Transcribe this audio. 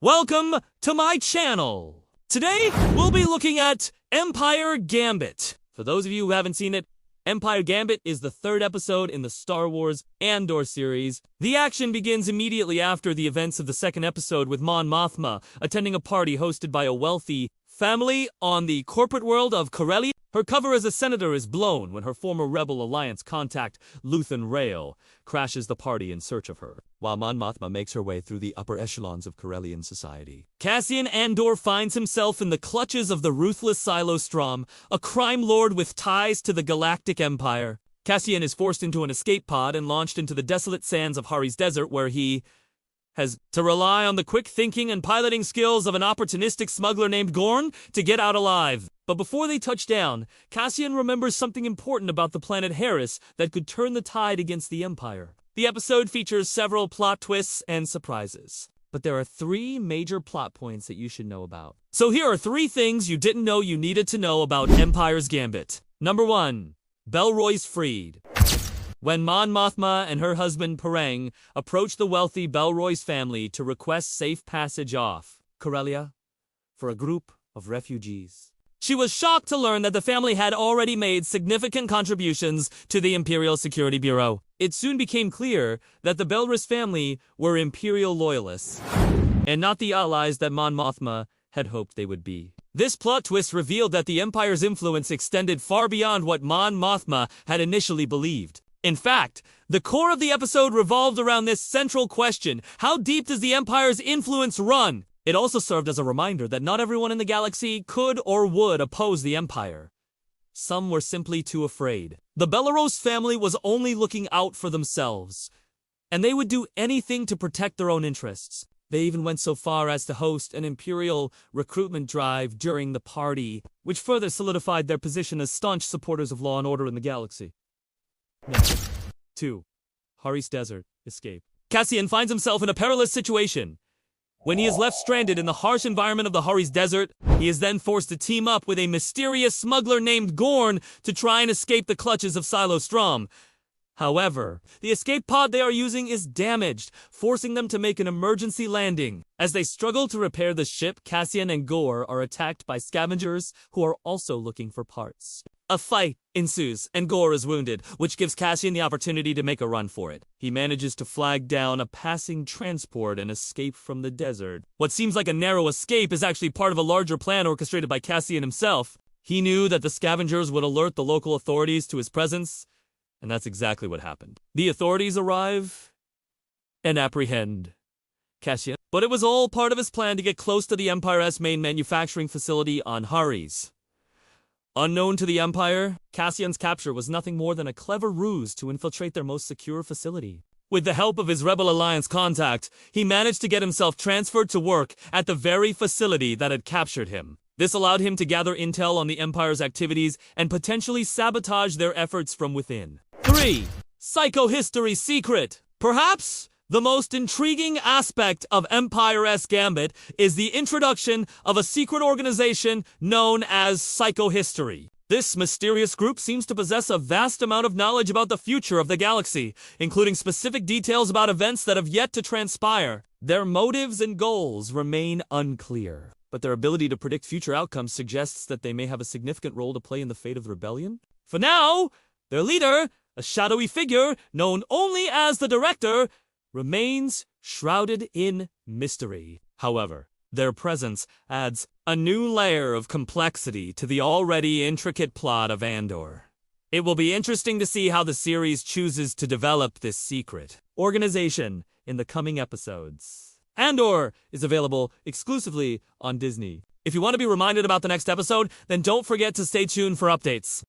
Welcome to my channel. Today, we'll be looking at Empire Gambit. For those of you who haven't seen it, Empire Gambit is the third episode in the Star Wars Andor series. The action begins immediately after the events of the second episode with Mon Mothma attending a party hosted by a wealthy family on the corporate world of Corellia. Her cover as a senator is blown when her former Rebel Alliance contact, Luthen Rail, crashes the party in search of her, while Mon Mothma makes her way through the upper echelons of Corellian society. Cassian Andor finds himself in the clutches of the ruthless Strom, a crime lord with ties to the Galactic Empire. Cassian is forced into an escape pod and launched into the desolate sands of Hari's desert, where he has to rely on the quick thinking and piloting skills of an opportunistic smuggler named Gorn to get out alive. But before they touch down, Cassian remembers something important about the planet Harris that could turn the tide against the Empire. The episode features several plot twists and surprises, but there are three major plot points that you should know about. So here are three things you didn't know you needed to know about Empire's Gambit. Number 1. Bel Roise Freed. When Mon Mothma and her husband Perang approach the wealthy Bel Roise family to request safe passage off Corellia for a group of refugees, she was shocked to learn that the family had already made significant contributions to the Imperial Security Bureau. It soon became clear that the Bel Roise family were Imperial loyalists, and not the allies that Mon Mothma had hoped they would be. This plot twist revealed that the Empire's influence extended far beyond what Mon Mothma had initially believed. In fact, the core of the episode revolved around this central question: how deep does the Empire's influence run? It also served as a reminder that not everyone in the galaxy could or would oppose the Empire. Some were simply too afraid. The Bel Roise family was only looking out for themselves, and they would do anything to protect their own interests. They even went so far as to host an Imperial recruitment drive during the party, which further solidified their position as staunch supporters of law and order in the galaxy. 2. Hari's Desert Escape. Cassian finds himself in a perilous situation. When he is left stranded in the harsh environment of the Hari's Desert, he is then forced to team up with a mysterious smuggler named Gorn to try and escape the clutches of Strom. However, the escape pod they are using is damaged, forcing them to make an emergency landing. As they struggle to repair the ship, Cassian and Gore are attacked by scavengers who are also looking for parts. A fight ensues, and Gore is wounded, which gives Cassian the opportunity to make a run for it. He manages to flag down a passing transport and escape from the desert. What seems like a narrow escape is actually part of a larger plan orchestrated by Cassian himself. He knew that the scavengers would alert the local authorities to his presence, and that's exactly what happened. The authorities arrive and apprehend Cassian, but it was all part of his plan to get close to the Empire's main manufacturing facility on Hari's. Unknown to the Empire, Cassian's capture was nothing more than a clever ruse to infiltrate their most secure facility. With the help of his Rebel Alliance contact, he managed to get himself transferred to work at the very facility that had captured him. This allowed him to gather intel on the Empire's activities and potentially sabotage their efforts from within. 3. Psychohistory Secret. Perhaps the most intriguing aspect of Empire's Gambit is the introduction of a secret organization known as Psychohistory. This mysterious group seems to possess a vast amount of knowledge about the future of the galaxy, including specific details about events that have yet to transpire. Their motives and goals remain unclear, but their ability to predict future outcomes suggests that they may have a significant role to play in the fate of the rebellion. For now, their leader, a shadowy figure known only as the Director, remains shrouded in mystery. However, their presence adds a new layer of complexity to the already intricate plot of Andor. It will be interesting to see how the series chooses to develop this secret organization in the coming episodes. Andor is available exclusively on Disney. If you want to be reminded about the next episode, then don't forget to stay tuned for updates.